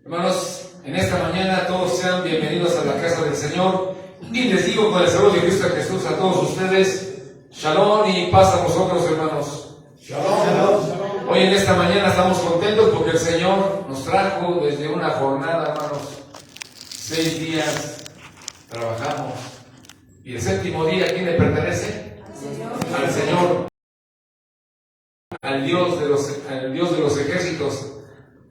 Hermanos, en esta mañana todos sean bienvenidos a la casa del Señor y les digo con el saludo de Cristo Jesús a todos ustedes, Shalom y paz a vosotros, hermanos. Shalom, shalom, shalom. Hoy en esta mañana estamos contentos porque el Señor nos trajo desde una jornada, hermanos, 6 días trabajamos y el séptimo día, ¿a quién le pertenece? Al Señor, al Dios de los ejércitos,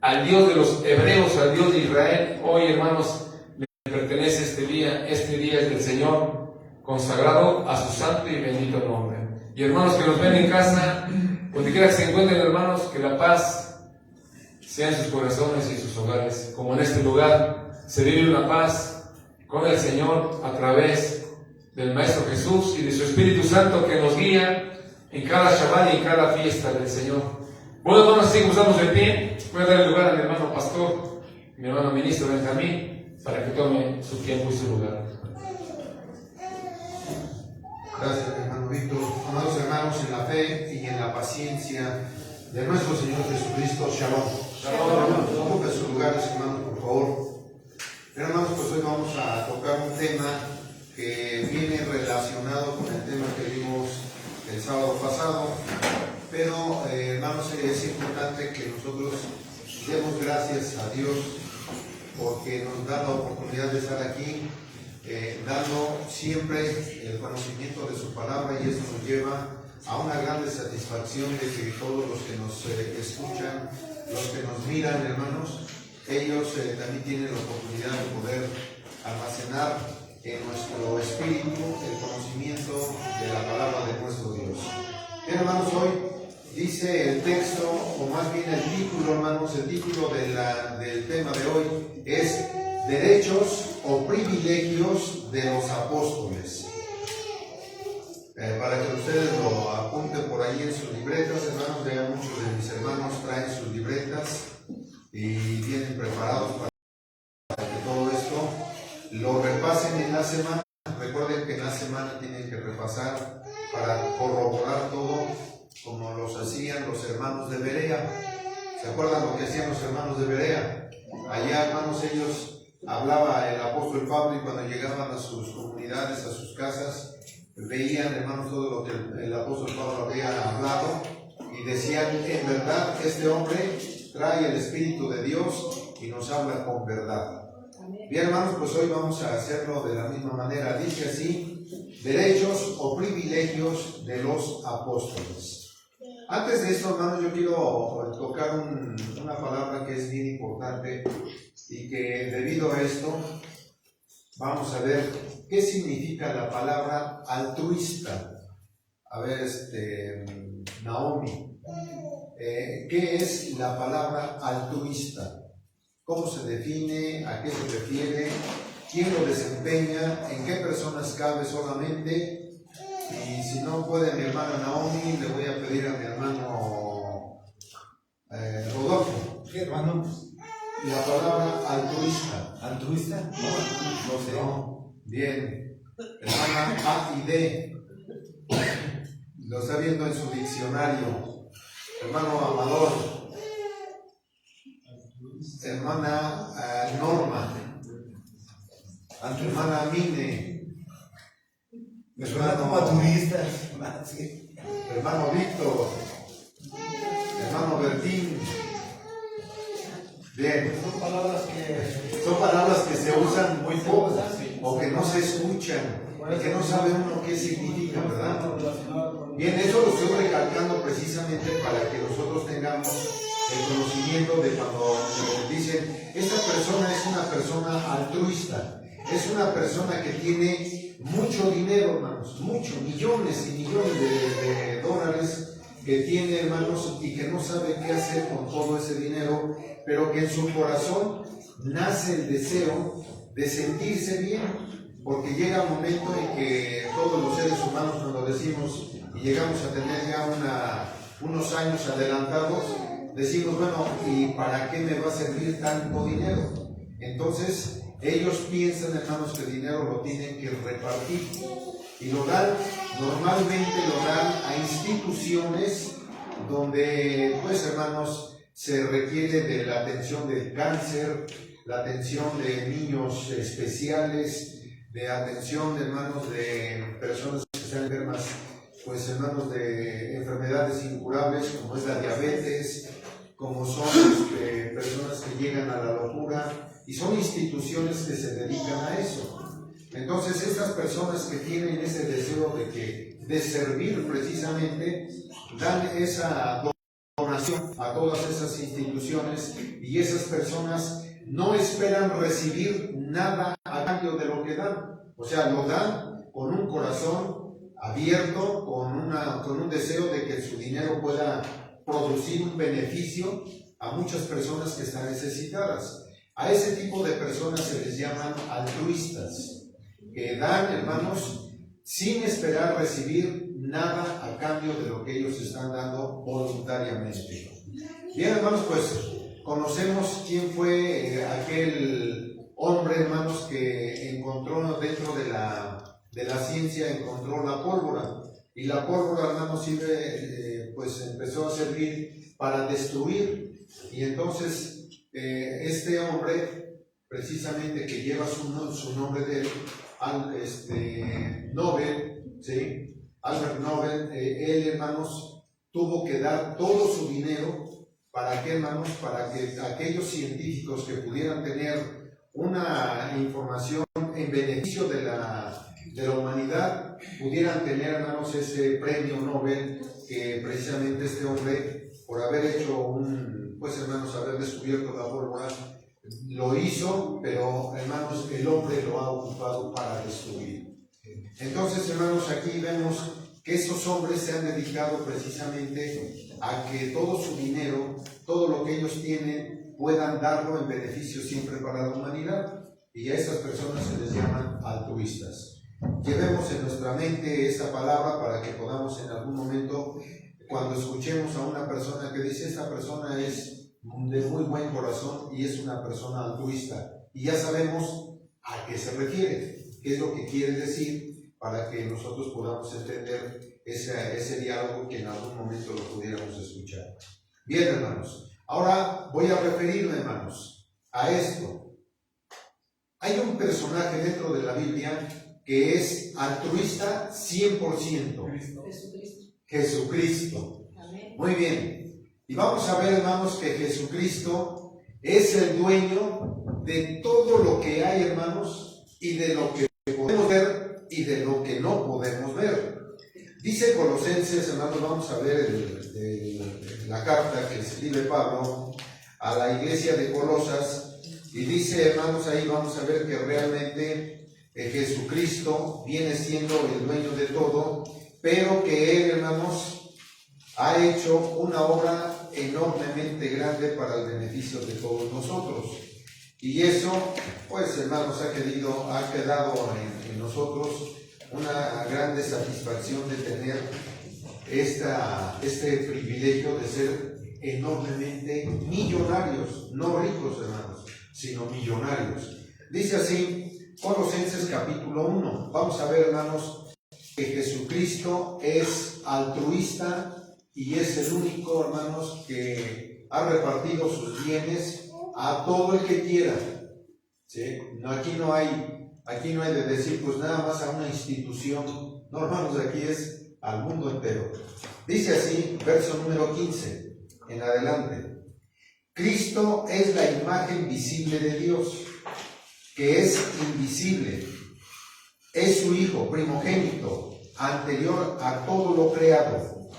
al Dios de los hebreos, al Dios de Israel. Hoy, hermanos, le pertenece este día es del Señor, consagrado a su santo y bendito nombre. Y hermanos que nos ven en casa, donde quiera que se encuentren, hermanos, que la paz sea en sus corazones y sus hogares, como en este lugar se vive una paz con el Señor a través del Maestro Jesús y de su Espíritu Santo que nos guía en cada Shabbat y en cada fiesta del Señor. Bueno, hermanos, así como estamos de pie, voy a dar el lugar a mi hermano pastor, mi hermano ministro Benjamín, para que tome su tiempo y su lugar. Gracias, hermano Víctor. Amados hermanos, en la fe y en la paciencia de nuestro Señor Jesucristo, Shalom. Shalom. Ocupen sus lugares, hermanos, por favor. Hermanos, pues hoy vamos a tocar un tema que viene relacionado con el tema que vimos el sábado pasado. Pero, hermanos, es importante que nosotros demos gracias a Dios porque nos da la oportunidad de estar aquí, dando siempre el conocimiento de su palabra, y eso nos lleva a una grande satisfacción de que todos los que nos escuchan, los que nos miran, hermanos, ellos también tienen la oportunidad de poder almacenar en nuestro espíritu el conocimiento de la palabra de nuestro Dios. Bien, hermanos, hoy dice el texto, o más bien el título, hermanos, el título del tema de hoy es derechos o privilegios de los apóstoles. Para que ustedes lo apunten por ahí en sus libretas, hermanos, ya muchos de mis hermanos traen sus libretas y vienen preparados para que todo esto lo repasen en la semana. Recuerden que en la semana tienen que repasar para corroborar todo, como los hacían los hermanos de Berea. ¿Se acuerdan lo que hacían los hermanos de Berea? Allá, hermanos, ellos hablaba el apóstol Pablo, y cuando llegaban a sus comunidades, a sus casas, veían, hermanos, todo lo que el apóstol Pablo había hablado y decían: en verdad este hombre trae el Espíritu de Dios y nos habla con verdad. Bien, hermanos, pues hoy vamos a hacerlo de la misma manera. Dice así: derechos o privilegios de los apóstoles. Antes de esto, hermanos, yo quiero tocar una palabra que es bien importante y que debido a esto vamos a ver qué significa la palabra altruista. A ver, Naomi, ¿qué es la palabra altruista? ¿Cómo se define? ¿A qué se refiere? ¿Quién lo desempeña? ¿En qué personas cabe solamente? Y si no puede mi hermana Naomi, le voy a pedir a mi hermano Rodolfo. ¿Qué, hermano? La palabra altruista. ¿Altruista? No sé. No. Bien. Hermana A y D. Lo está viendo en su diccionario. Hermano Amador. Hermana Norma. Hermana Mine. Me suena como a turistas. Sí. Hermano Víctor. Hermano Bertín. Bien. Son palabras que se usan muy poco, o que no se escuchan, y que no sabe uno qué significa, ¿verdad? Bien, eso lo estoy recalcando precisamente para que nosotros tengamos el conocimiento de cuando dicen: esta persona es una persona altruista, es una persona que tiene mucho dinero, hermanos, millones y millones de dólares que tiene, hermanos, y que no sabe qué hacer con todo ese dinero, pero que en su corazón nace el deseo de sentirse bien, porque llega un momento en que todos los seres humanos, cuando decimos y llegamos a tener ya unos años adelantados, decimos: bueno, ¿y para qué me va a servir tanto dinero? Entonces ellos piensan, hermanos, que el dinero lo tienen que repartir, y lo dan, normalmente lo dan a instituciones donde, pues, hermanos, se requiere de la atención del cáncer, la atención de niños especiales, de atención, hermanos, de personas que están enfermas, pues hermanos, de enfermedades incurables como es la diabetes, como son personas que llegan a la locura, y son instituciones que se dedican a eso. Entonces estas personas que tienen ese deseo de servir precisamente, dan esa donación a todas esas instituciones, y esas personas no esperan recibir nada a cambio de lo que dan. O sea, lo dan con un corazón abierto, con un deseo de que su dinero pueda producir un beneficio a muchas personas que están necesitadas. A ese tipo de personas se les llaman altruistas, que dan, hermanos, sin esperar recibir nada a cambio de lo que ellos están dando voluntariamente. Bien, hermanos, pues conocemos quién fue aquel hombre, hermanos, que encontró dentro de la ciencia, encontró la pólvora. Y la pólvora, hermanos, pues empezó a servir para destruir. Y entonces este hombre, precisamente, que lleva su nombre de Nobel, ¿sí? Albert Nobel, él, hermanos, tuvo que dar todo su dinero. ¿Para qué, hermanos? Para que aquellos científicos que pudieran tener una información en beneficio de la humanidad pudieran tener, hermanos, ese premio Nobel, que precisamente este hombre, por haber hecho pues, hermanos, haber descubierto la pólvora, lo hizo, pero, hermanos, el hombre lo ha ocupado para destruir. Entonces, hermanos, aquí vemos que esos hombres se han dedicado precisamente a que todo su dinero, todo lo que ellos tienen, puedan darlo en beneficio siempre para la humanidad. Y a estas personas se les llaman altruistas. Llevemos en nuestra mente esta palabra para que podamos en algún momento, cuando escuchemos a una persona que dice, esta persona es de muy buen corazón y es una persona altruista, y ya sabemos a qué se refiere, qué es lo que quiere decir, para que nosotros podamos entender ese diálogo que en algún momento lo pudiéramos escuchar. Bien, hermanos, ahora voy a referirme, hermanos, a esto. Hay un personaje dentro de la Biblia que es altruista 100%. Jesucristo. Muy bien. Y vamos a ver, hermanos, que Jesucristo es el dueño de todo lo que hay, hermanos, y de lo que podemos ver y de lo que no podemos ver. Dice Colosenses, hermanos, vamos a ver la carta que escribe Pablo a la iglesia de Colosas, y dice, hermanos, ahí vamos a ver que realmente Jesucristo viene siendo el dueño de todo, pero que Él, hermanos, ha hecho una obra enormemente grande para el beneficio de todos nosotros. Y eso, pues, hermanos, ha quedado en nosotros una grande satisfacción de tener este privilegio de ser enormemente millonarios, no ricos, hermanos, sino millonarios. Dice así Colosenses capítulo 1. Vamos a ver, hermanos, que Jesucristo es altruista y es el único, hermanos, que ha repartido sus bienes a todo el que quiera. ¿Sí? Aquí no hay de decir, pues nada más a una institución. No, hermanos, aquí es al mundo entero. Dice así, verso número 15 en adelante. Cristo es la imagen visible de Dios, que es invisible. Es su Hijo primogénito, anterior a todo lo creado.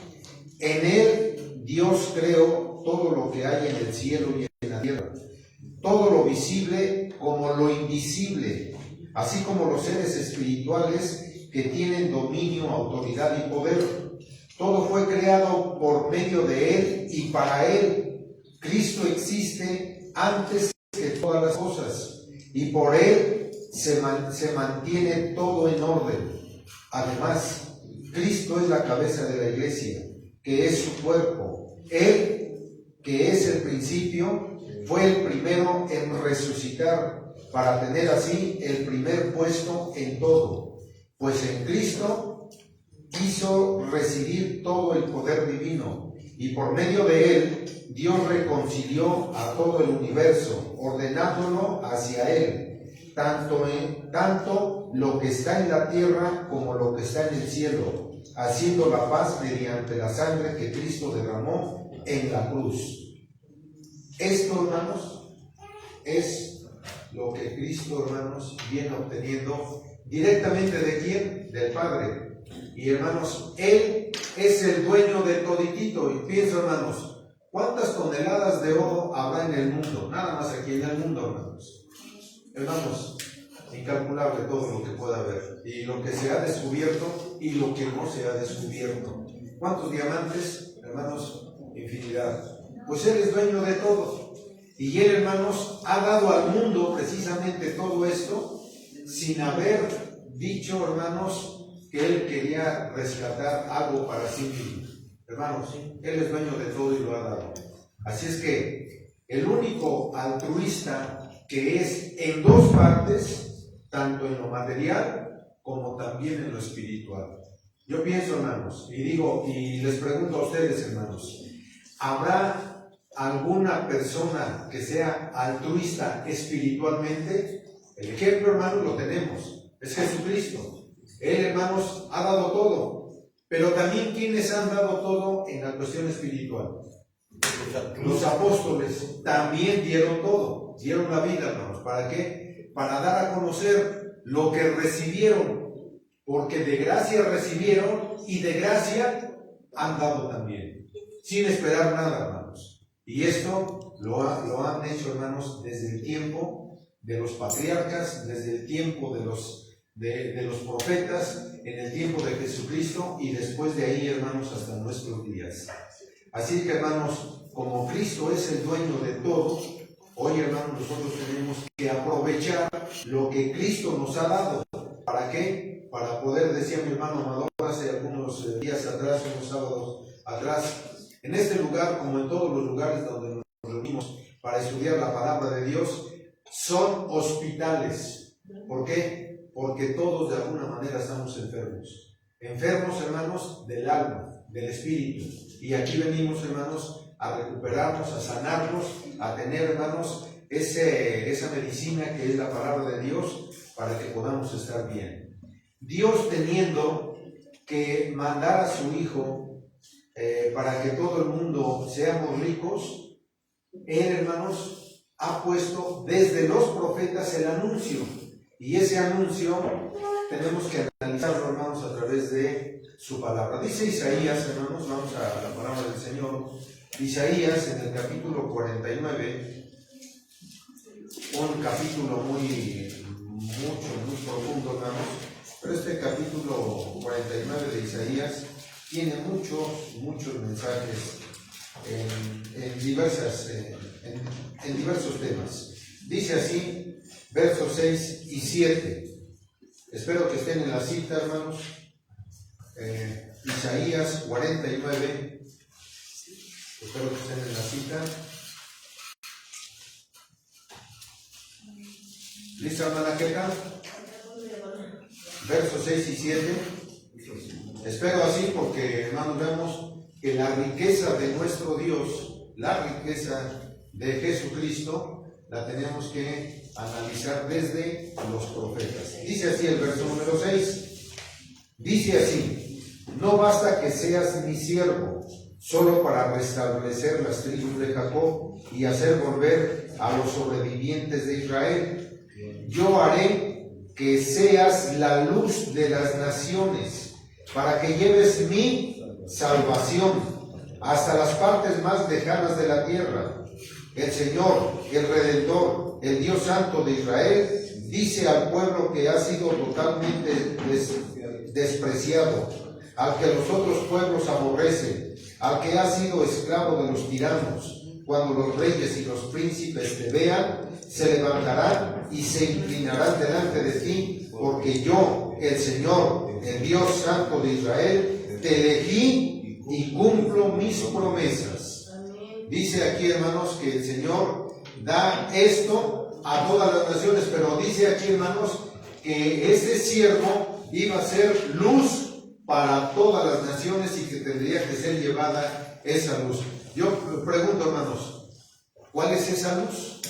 En Él Dios creó todo lo que hay en el cielo y en la tierra, todo lo visible como lo invisible, así como los seres espirituales que tienen dominio, autoridad y poder. Todo fue creado por medio de Él y para Él. Cristo existe antes que todas las cosas y por Él se mantiene todo en orden. Además, Cristo es la cabeza de la iglesia, que es su cuerpo. Él, que es el principio, fue el primero en resucitar, para tener así el primer puesto en todo. Pues en Cristo quiso recibir todo el poder divino y por medio de él Dios reconcilió a todo el universo, ordenándolo hacia él, tanto lo que está en la tierra como lo que está en el cielo, haciendo la paz mediante la sangre que Cristo derramó en la cruz. Esto, hermanos, es lo que Cristo, hermanos, viene obteniendo directamente ¿de quién? Del Padre. Y hermanos, Él es el dueño de toditito. Y pienso, hermanos, ¿cuántas toneladas de oro habrá en el mundo? Nada más aquí en el mundo, hermanos. Hermanos, incalculable todo lo que pueda haber. Y lo que se ha descubierto y lo que no se ha descubierto. ¿Cuántos diamantes? Hermanos, infinidad. Pues Él es dueño de todo. Y Él, hermanos, ha dado al mundo precisamente todo esto sin haber dicho, hermanos, que Él quería rescatar algo para sí mismo. Hermanos, Él es dueño de todo y lo ha dado. Así es que el único altruista que es en dos partes, tanto en lo material como también en lo espiritual. Yo pienso, hermanos, y digo, y les pregunto a ustedes, hermanos, ¿habrá alguna persona que sea altruista espiritualmente? El ejemplo, hermanos, lo tenemos, es Jesucristo. Él, hermanos, ha dado todo, pero también ¿quiénes han dado todo en la cuestión espiritual? Los apóstoles también dieron todo, dieron la vida, hermanos. ¿Para qué? Para dar a conocer lo que recibieron, porque de gracia recibieron y de gracia han dado también, sin esperar nada, hermanos. Y esto lo han hecho, hermanos, desde el tiempo de los patriarcas, desde el tiempo de los profetas, en el tiempo de Jesucristo y después de ahí, hermanos, hasta nuestros días. Así que, hermanos, como Cristo es el dueño de todo, hoy, hermanos, nosotros tenemos que aprovechar lo que Cristo nos ha dado. ¿Para qué? Para poder, decía mi hermano Amador hace algunos días atrás, unos sábados atrás, en este lugar, como en todos los lugares donde nos reunimos para estudiar la palabra de Dios, son hospitales. ¿Por qué? Porque todos de alguna manera estamos enfermos. Enfermos, hermanos, del alma, del espíritu. Y aquí venimos, hermanos, a recuperarnos, a sanarnos, a tener, hermanos, esa medicina que es la palabra de Dios para que podamos estar bien. Dios, teniendo que mandar a su Hijo para que todo el mundo seamos ricos, Él, hermanos, ha puesto desde los profetas el anuncio. Y ese anuncio tenemos que analizarlo, hermanos, a través de su palabra. Dice Isaías, hermanos, vamos a la palabra del Señor. Isaías, en el capítulo 49, un capítulo muy profundo, hermanos, pero este capítulo 49 de Isaías tiene muchos mensajes en diversos temas. Dice así, versos 6 y 7. Espero que estén en la cita, hermanos. Isaías 49. Espero que estén en la cita. ¿Lista, hermana Queca? Versos 6 y 7. Espero así porque, hermanos, vemos que la riqueza de nuestro Dios, la riqueza de Jesucristo, la tenemos que analizar desde los profetas. Dice así el verso número 6. Dice así: no basta que seas mi siervo, solo para restablecer las tribus de Jacob y hacer volver a los sobrevivientes de Israel. Yo haré que seas la luz de las naciones, para que lleves mi salvación hasta las partes más lejanas de la tierra. El Señor, el Redentor, el Dios Santo de Israel, dice al pueblo que ha sido totalmente despreciado, al que los otros pueblos aborrecen, al que ha sido esclavo de los tiranos. Cuando los reyes y los príncipes te vean, se levantarán y se inclinarán delante de ti, porque yo, el Señor, el Dios Santo de Israel, te elegí y cumplo mis promesas. Dice aquí, hermanos, que el Señor da esto a todas las naciones, pero dice aquí, hermanos, que este siervo iba a ser luz para todas las naciones y que tendría que ser llevada esa luz. Yo pregunto, hermanos, ¿cuál es esa luz?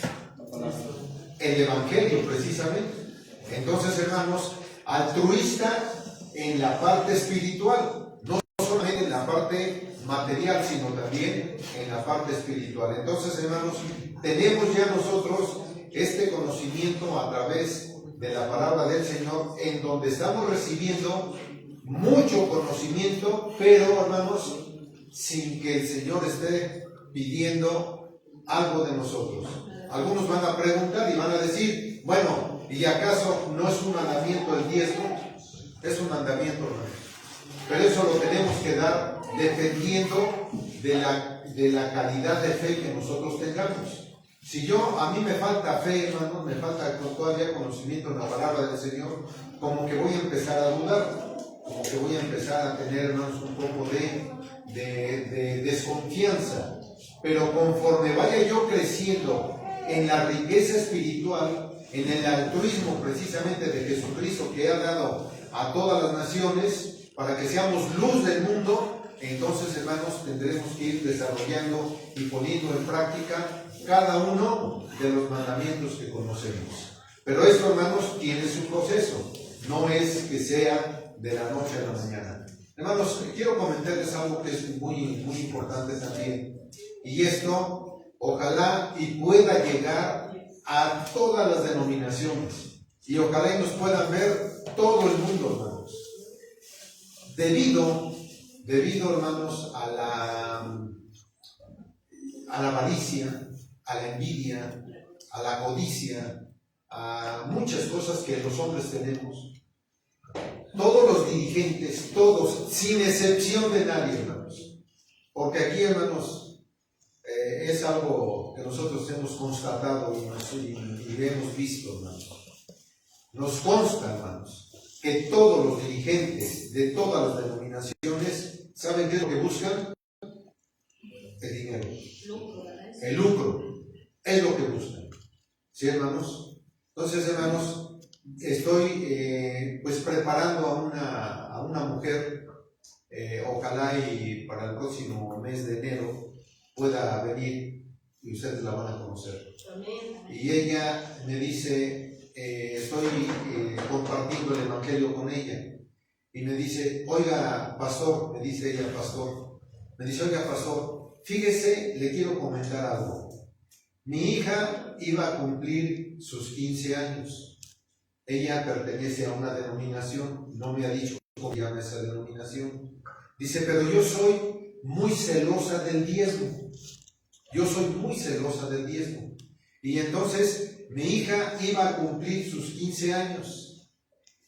El Evangelio, precisamente. Entonces, hermanos, altruista en la parte espiritual, no solamente en la parte material, sino también en la parte espiritual. Entonces, hermanos, tenemos ya nosotros este conocimiento a través de la palabra del Señor, en donde estamos recibiendo mucho conocimiento, pero, hermanos, sin que el Señor esté pidiendo algo de nosotros. Algunos van a preguntar y van a decir, bueno, ¿y acaso no es un mandamiento el diezmo? Es un mandamiento, hermanos. Pero eso lo tenemos que dar dependiendo de la calidad de fe que nosotros tengamos. Si a mí me falta fe, hermanos, me falta todavía conocimiento en la palabra del Señor, como que voy a empezar a dudar, como que voy a empezar a tener, hermanos, un poco de desconfianza. Pero conforme vaya yo creciendo en la riqueza espiritual, en el altruismo precisamente de Jesucristo que ha dado a todas las naciones para que seamos luz del mundo, entonces, hermanos, tendremos que ir desarrollando y poniendo en práctica cada uno de los mandamientos que conocemos. Pero esto, hermanos, tiene su proceso, no es que sea de la noche a la mañana. Hermanos, quiero comentarles algo que es muy, muy importante también, y esto ojalá y pueda llegar a todas las denominaciones, y ojalá y nos puedan ver todo el mundo, hermanos. Debido, hermanos, a la avaricia, a la envidia, a la codicia, a muchas cosas que los hombres tenemos. Todos los dirigentes, todos, sin excepción de nadie, hermanos. Porque aquí, hermanos, es algo que nosotros hemos constatado y hemos visto, hermanos. Nos consta, hermanos, que todos los dirigentes de todas las denominaciones, ¿saben qué es lo que buscan? El dinero. El lucro. Es lo que buscan. ¿Sí, hermanos? Entonces, hermanos, estoy pues preparando a una mujer, ojalá y para el próximo mes de enero pueda venir y ustedes la van a conocer. Y ella me dice, estoy compartiendo el Evangelio con ella, y me dice, oiga, pastor, me dice ella, pastor, oiga, pastor, fíjese, le quiero comentar algo. Mi hija iba a cumplir sus 15 años. Ella pertenece a una denominación, no me ha dicho cómo se llama esa denominación. Dice, pero yo soy muy celosa del diezmo. Yo soy muy celosa del diezmo. Y entonces mi hija iba a cumplir sus 15 años.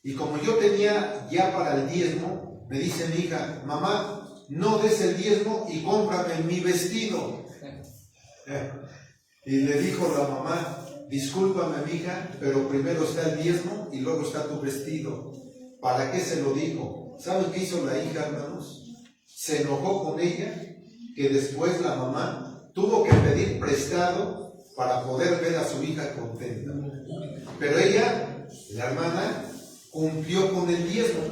Y como yo tenía ya para el diezmo, me dice mi hija, mamá, no des el diezmo y cómprame mi vestido. Y le dijo la mamá, discúlpame, mija, pero primero está el diezmo y luego está tu vestido. ¿Para qué se lo dijo? ¿Saben qué hizo la hija, hermanos? Se enojó con ella, que después la mamá tuvo que pedir prestado para poder ver a su hija contenta. Pero ella, la hermana, cumplió con el diezmo.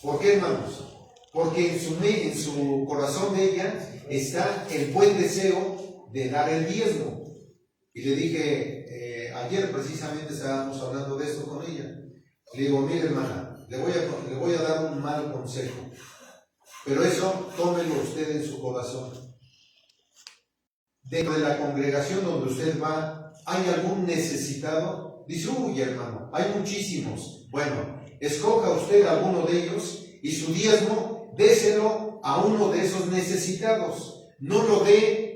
¿Por qué, hermanos? Porque en su corazón de ella está el buen deseo de dar el diezmo. Y le dije, ayer precisamente estábamos hablando de esto con ella. Le digo, mire, hermana, le voy a dar un mal consejo, pero eso tómelo usted en su corazón. Dentro de la congregación donde usted va, ¿hay algún necesitado? Dice, uy, hermano, hay muchísimos. Bueno, escoja usted alguno de ellos y su diezmo déselo a uno de esos necesitados. No lo dé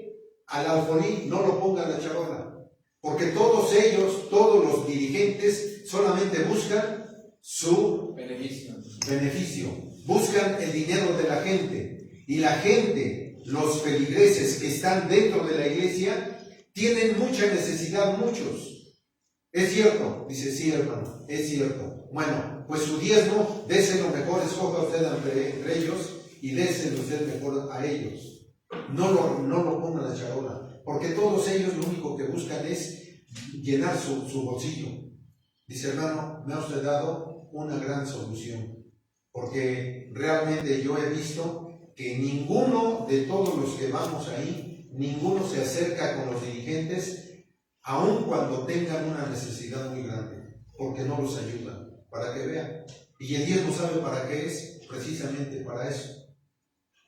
al alfolí, no lo ponga en la charola, porque todos ellos, todos los dirigentes solamente buscan su beneficio, buscan el dinero de la gente, y la gente, los feligreses que están dentro de la iglesia, tienen mucha necesidad, muchos. ¿Es cierto? Dice, sí, hermano, es cierto. Bueno, pues su diezmo, déselo mejor, escoja usted entre ellos y déselo usted mejor a ellos. No lo pongan en la charola, porque todos ellos lo único que buscan es llenar su bolsillo. Dice, hermano, me ha usted dado una gran solución. porque realmente yo he visto que ninguno de todos los que vamos ahí, ninguno se acerca con los dirigentes, aun cuando tengan una necesidad muy grande, porque no los ayudan, para que vean. Y el diezmo sabe para qué es, precisamente para eso.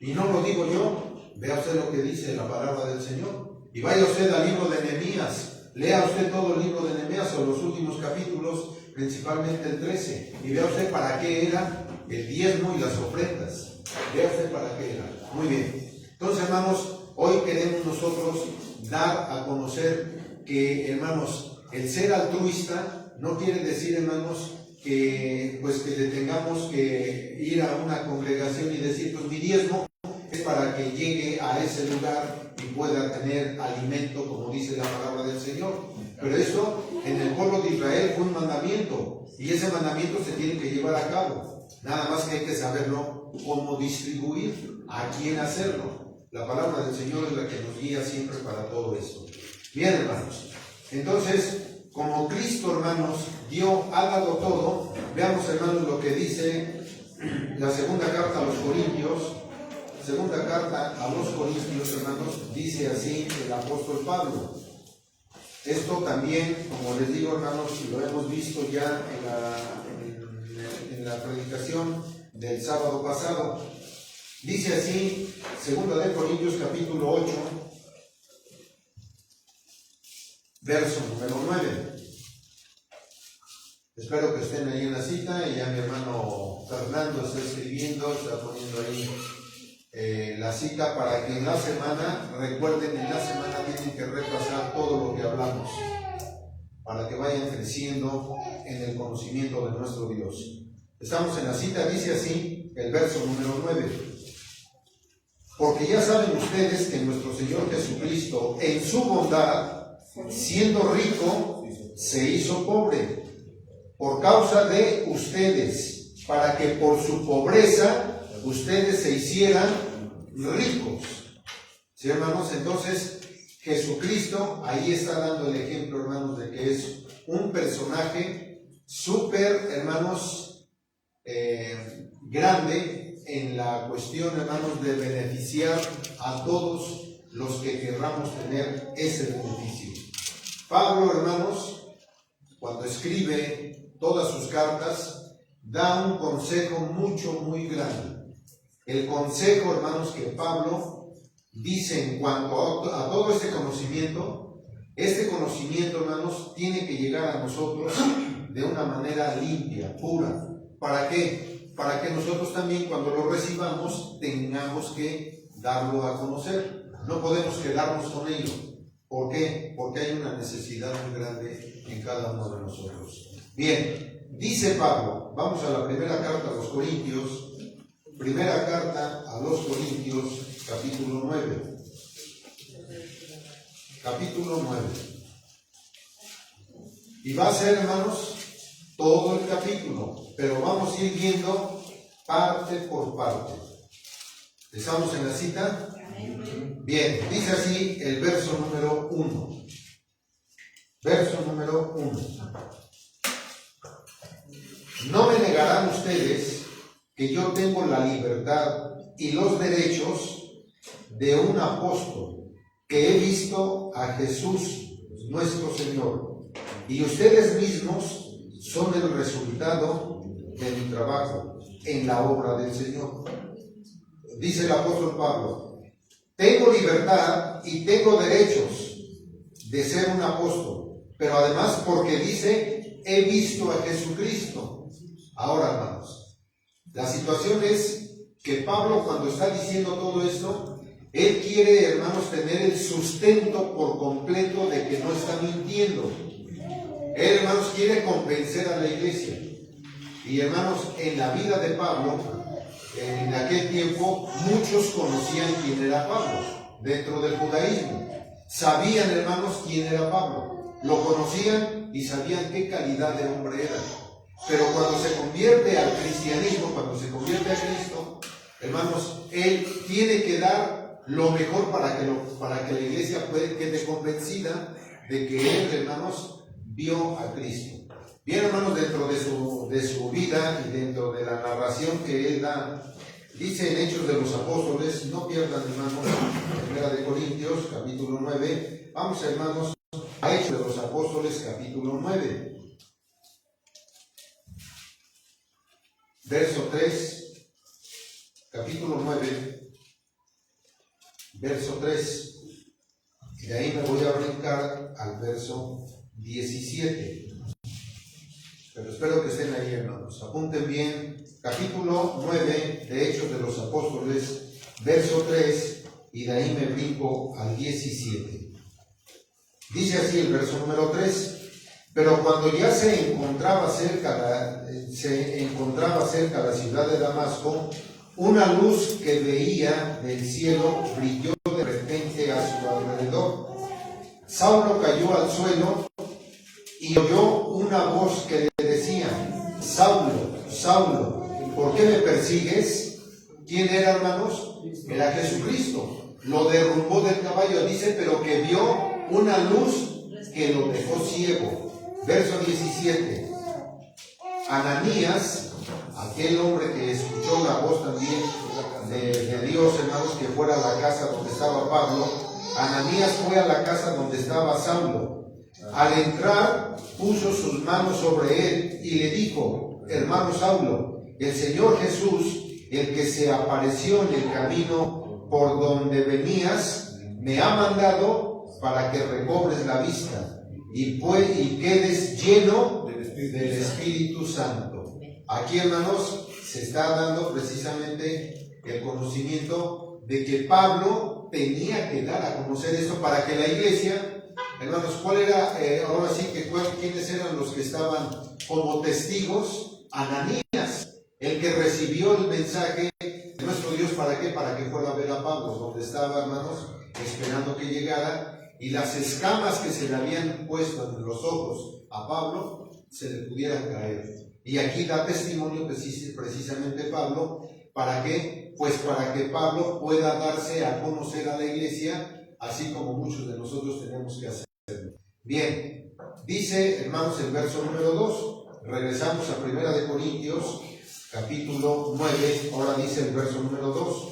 Y no lo digo yo, vea usted lo que dice la palabra del Señor. Y vaya usted al libro de Nehemías, lea usted todo el libro de Nehemías o los últimos capítulos, principalmente el 13, y vea usted para qué era el diezmo y las ofrendas. Vea usted para qué era. Muy bien. Entonces, hermanos, hoy queremos nosotros dar a conocer que, hermanos, el ser altruista no quiere decir, hermanos, que le tengamos que ir a una congregación y decir, pues mi diezmo es para que llegue a ese lugar y pueda tener alimento, como dice la palabra del Señor. Pero eso en el pueblo de Israel fue un mandamiento, y ese mandamiento se tiene que llevar a cabo. Nada más que hay que saberlo cómo distribuir, a quién hacerlo. La palabra del Señor es la que nos guía siempre para todo esto. Bien, hermanos, entonces, como Cristo, hermanos, ha dado todo, veamos, hermanos, lo que dice la segunda carta a los Corintios. Segunda carta a los Corintios, hermanos, dice así el apóstol Pablo. Esto también, como les digo, hermanos, lo hemos visto ya en la predicación del sábado pasado. Dice así, segunda de Corintios capítulo 8, verso número 9. Espero que estén ahí en la cita, y ya mi hermano Fernando está escribiendo, está poniendo ahí la cita para que en la semana, recuerden, en la semana tienen que repasar todo lo que hablamos, para que vayan creciendo en el conocimiento de nuestro Dios. Estamos en la cita, dice así, el verso número 9. Porque ya saben ustedes que nuestro Señor Jesucristo, en su bondad, siendo rico, se hizo pobre, por causa de ustedes, para que por su pobreza ustedes se hicieran ricos. ¿Sí, hermanos? Entonces, Jesucristo ahí está dando el ejemplo, hermanos, de que es un personaje súper, hermanos, grande en la cuestión, hermanos, de beneficiar a todos los que querramos tener ese beneficio. Pablo, hermanos, cuando escribe todas sus cartas, da un consejo muy grande. El consejo, hermanos, que Pablo dice en cuanto a todo este conocimiento, hermanos, tiene que llegar a nosotros de una manera limpia, pura. ¿Para qué? Para que nosotros también, cuando lo recibamos, tengamos que darlo a conocer. No podemos quedarnos con ello. ¿Por qué? Porque hay una necesidad muy grande en cada uno de nosotros. Bien, dice Pablo, vamos a la primera carta a los Corintios, primera carta a los Corintios, capítulo 9. Capítulo 9. Y va a ser, hermanos, todo el capítulo, pero vamos a ir viendo parte por parte. ¿Estamos en la cita? Bien, dice así el verso número 1. Verso número 1. No me negarán ustedes que yo tengo la libertad y los derechos de un apóstol, que he visto a Jesús nuestro Señor, y ustedes mismos son el resultado de mi trabajo en la obra del Señor. Dice el apóstol Pablo: tengo libertad y tengo derechos de ser un apóstol, pero además porque dice, he visto a Jesucristo. Ahora, hermanos, la situación es que Pablo, cuando está diciendo todo esto, él quiere, hermanos, tener el sustento por completo de que no está mintiendo. Él, hermanos, quiere convencer a la iglesia. Y, hermanos, en la vida de Pablo, en aquel tiempo, muchos conocían quién era Pablo dentro del judaísmo. Sabían, hermanos, quién era Pablo. Lo conocían y sabían qué calidad de hombre era. Pero cuando se convierte al cristianismo, cuando se convierte a Cristo, hermanos, él tiene que dar lo mejor para que la iglesia quede convencida de que él, hermanos, vio a Cristo. Bien, hermanos, dentro de su vida y dentro de la narración que él da, dice en Hechos de los Apóstoles, no pierdan, hermanos, 1 Corintios, capítulo 9. Vamos, hermanos, a Hechos de los Apóstoles, capítulo 9. Verso 3, capítulo 9, verso 3. Y de ahí me voy a brincar al verso 17. Pero espero que estén ahí, hermanos. Apunten bien. Capítulo 9 de Hechos de los Apóstoles, verso 3, y de ahí me brinco al 17. Dice así el verso número 3. Pero cuando ya se encontraba cerca la ciudad de Damasco, una luz que veía del cielo brilló de repente a su alrededor. Saulo cayó al suelo y oyó una voz que le decía: Saulo, Saulo, ¿por qué me persigues? ¿Quién era, hermanos? Era Jesucristo. Lo derrumbó del caballo, dice, pero que vio una luz que lo dejó ciego. Verso 17. Ananías, aquel hombre que escuchó la voz también de Dios, hermanos, que fuera a la casa donde estaba Pablo. Ananías fue a la casa donde estaba Saulo. Al entrar, puso sus manos sobre él y le dijo: hermano Saulo, el Señor Jesús, el que se apareció en el camino por donde venías, me ha mandado para que recobres la vista y quedes lleno del Espíritu Santo. Aquí, hermanos, se está dando precisamente el conocimiento de que Pablo tenía que dar a conocer esto para que la iglesia, hermanos, ¿cuál era? Ahora sí que ¿quiénes eran los que estaban como testigos? Ananías, el que recibió el mensaje de nuestro Dios. ¿Para qué? Para que fuera a ver a Pablo, donde estaba, hermanos, esperando que llegara, y las escamas que se le habían puesto en los ojos a Pablo se le pudieran caer. Y aquí da testimonio precisamente Pablo. ¿Para qué? Pues para que Pablo pueda darse a conocer a la iglesia, así como muchos de nosotros tenemos que hacerlo. Bien, dice, hermanos, el verso número 2. Regresamos a 1 Corintios, capítulo 9. Ahora dice el verso número 2.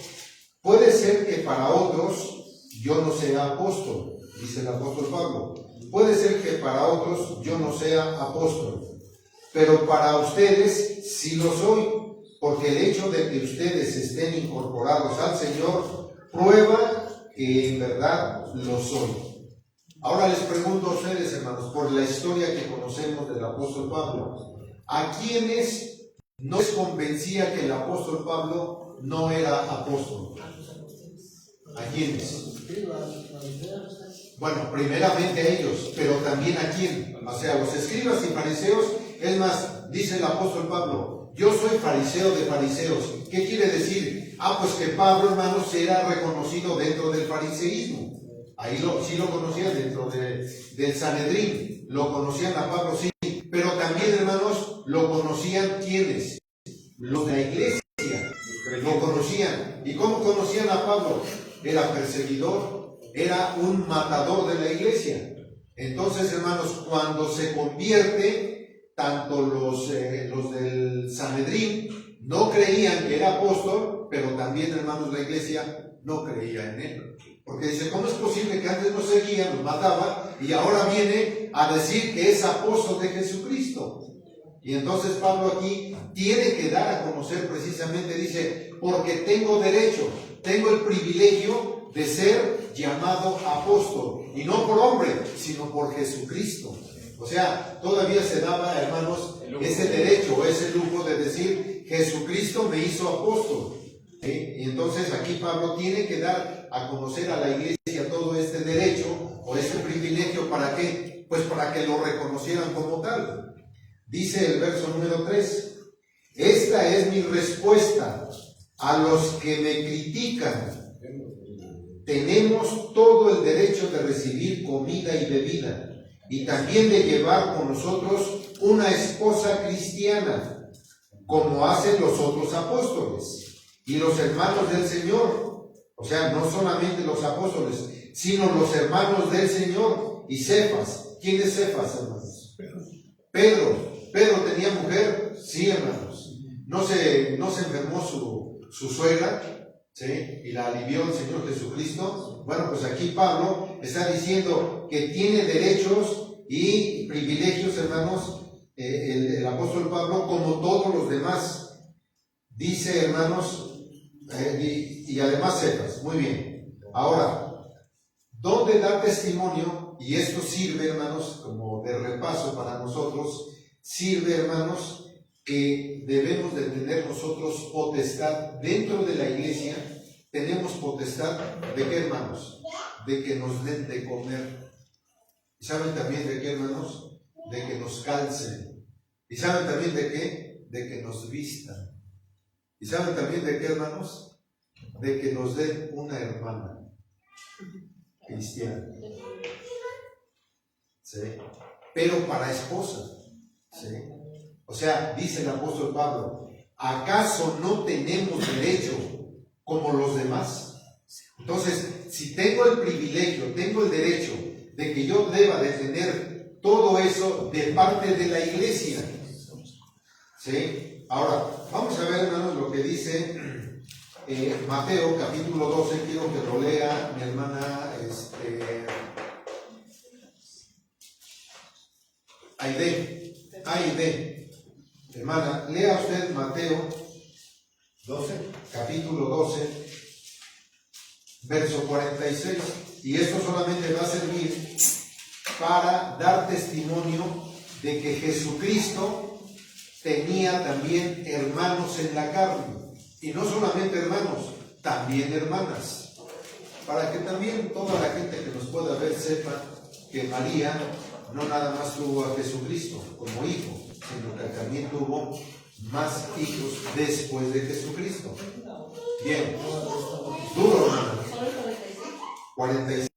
Puede ser que para otros yo no sea apóstol, dice el apóstol Pablo. Puede ser que para otros yo no sea apóstol, pero para ustedes sí lo soy, porque el hecho de que ustedes estén incorporados al Señor prueba que en verdad lo soy. Ahora les pregunto a ustedes, hermanos, por la historia que conocemos del apóstol Pablo, ¿a quiénes no les convencía que el apóstol Pablo no era apóstol? ¿A quiénes? Bueno, primeramente a ellos, pero también a quién, o sea, a los escribas y fariseos. Es más, dice el apóstol Pablo: yo soy fariseo de fariseos. ¿Qué quiere decir? Pues que Pablo, hermanos, era reconocido dentro del fariseísmo. Ahí sí lo conocían dentro del Sanedrín, lo conocían a Pablo, sí, pero también, hermanos, lo conocían ¿quiénes? Los de la iglesia, lo conocían. ¿Y cómo conocían a Pablo? Era perseguidor, era un matador de la iglesia. Entonces, hermanos, cuando se convierte, tanto los del Sanedrín no creían que era apóstol, pero también, hermanos, la iglesia no creía en él. Porque dice, ¿cómo es posible que antes nos seguía, nos mataba, y ahora viene a decir que es apóstol de Jesucristo? Y entonces Pablo aquí tiene que dar a conocer precisamente, dice, porque tengo derecho, tengo el privilegio de ser llamado apóstol, y no por hombre, sino por Jesucristo. O sea, todavía se daba, hermanos, ese derecho, ese lujo de decir, Jesucristo me hizo apóstol. ¿Sí? Y entonces aquí Pablo tiene que dar a conocer a la iglesia todo este derecho o este privilegio. ¿Para qué? Pues para que lo reconocieran como tal. Dice el verso número 3: esta es mi respuesta a los que me critican. Tenemos todo el derecho de recibir comida y bebida, y también de llevar con nosotros una esposa cristiana, como hacen los otros apóstoles y los hermanos del Señor. O sea, no solamente los apóstoles, sino los hermanos del Señor. Y Cefas. ¿Quién es Cefas, hermanos? Pedro tenía mujer, sí, hermanos. No se enfermó su suegra, ¿sí? Y la alivió el Señor Jesucristo. Bueno, pues aquí Pablo está diciendo que tiene derechos y privilegios, hermanos, el apóstol Pablo, como todos los demás. Dice, hermanos, y además sepas, muy bien. Ahora, ¿dónde da testimonio? Y esto sirve, hermanos, como de repaso para nosotros, sirve, hermanos, que debemos de tener nosotros potestad dentro de la iglesia. Tenemos potestad ¿de qué, hermanos? De que nos den de comer. ¿Y saben también de qué, hermanos? De que nos calcen. ¿Y saben también de qué? De que nos vistan. ¿Y saben también de qué, hermanos? De que nos den una hermana cristiana. ¿Sí? Pero para esposa. ¿Sí? O sea, dice el apóstol Pablo, ¿acaso no tenemos derecho como los demás? Entonces, si tengo el privilegio, tengo el derecho de que yo deba de tener todo eso de parte de la iglesia. ¿Sí? Ahora, vamos a ver, hermanos, lo que dice Mateo capítulo 12. Quiero que lo lea mi hermana Aide. Hermana, lea usted Mateo 12, capítulo 12, verso 46. Y esto solamente va a servir para dar testimonio de que Jesucristo tenía también hermanos en la carne. Y no solamente hermanos, también hermanas. Para que también toda la gente que nos pueda ver sepa que María no nada más tuvo a Jesucristo como hijo, sino que también tuvo más hijos después de Jesucristo. Bien, duro, hermano. 46.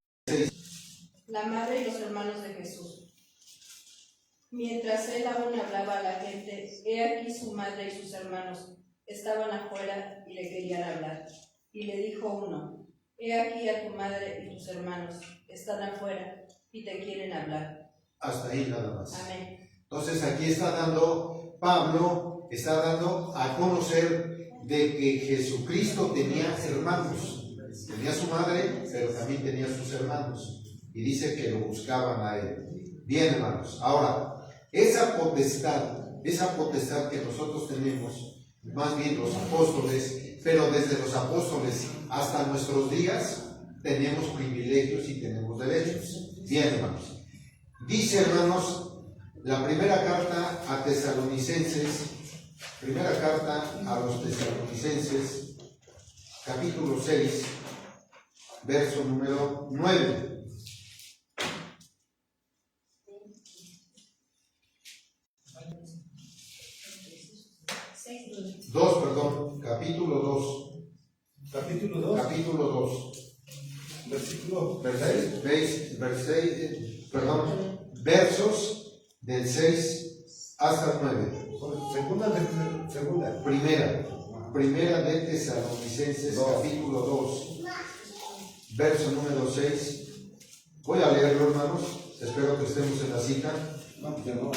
La madre y los hermanos de Jesús. Mientras él aún hablaba a la gente, he aquí su madre y sus hermanos estaban afuera y le querían hablar. Y le dijo uno, he aquí a tu madre y tus hermanos están afuera y te quieren hablar. Hasta ahí nada más. Amén. Entonces aquí está dando, Pablo está dando a conocer de que Jesucristo tenía hermanos. Tenía su madre, pero también tenía sus hermanos. Y dice que lo buscaban a él. Bien, hermanos. Ahora, esa potestad que nosotros tenemos, más bien los apóstoles, pero desde los apóstoles hasta nuestros días, tenemos privilegios y tenemos derechos. Bien, hermanos. Dice, hermanos, la primera carta a Tesalonicenses, primera carta a los Tesalonicenses, capítulo 6, verso número 9. Capítulo 2. Capítulo 2. Capítulo 2. Versículo. Versos del 6 hasta el 9. Segunda. Primera de Tesalonicenses, capítulo 2, verso número 6. Voy a leerlo, hermanos. Espero que estemos en la cita. No, pues ya no.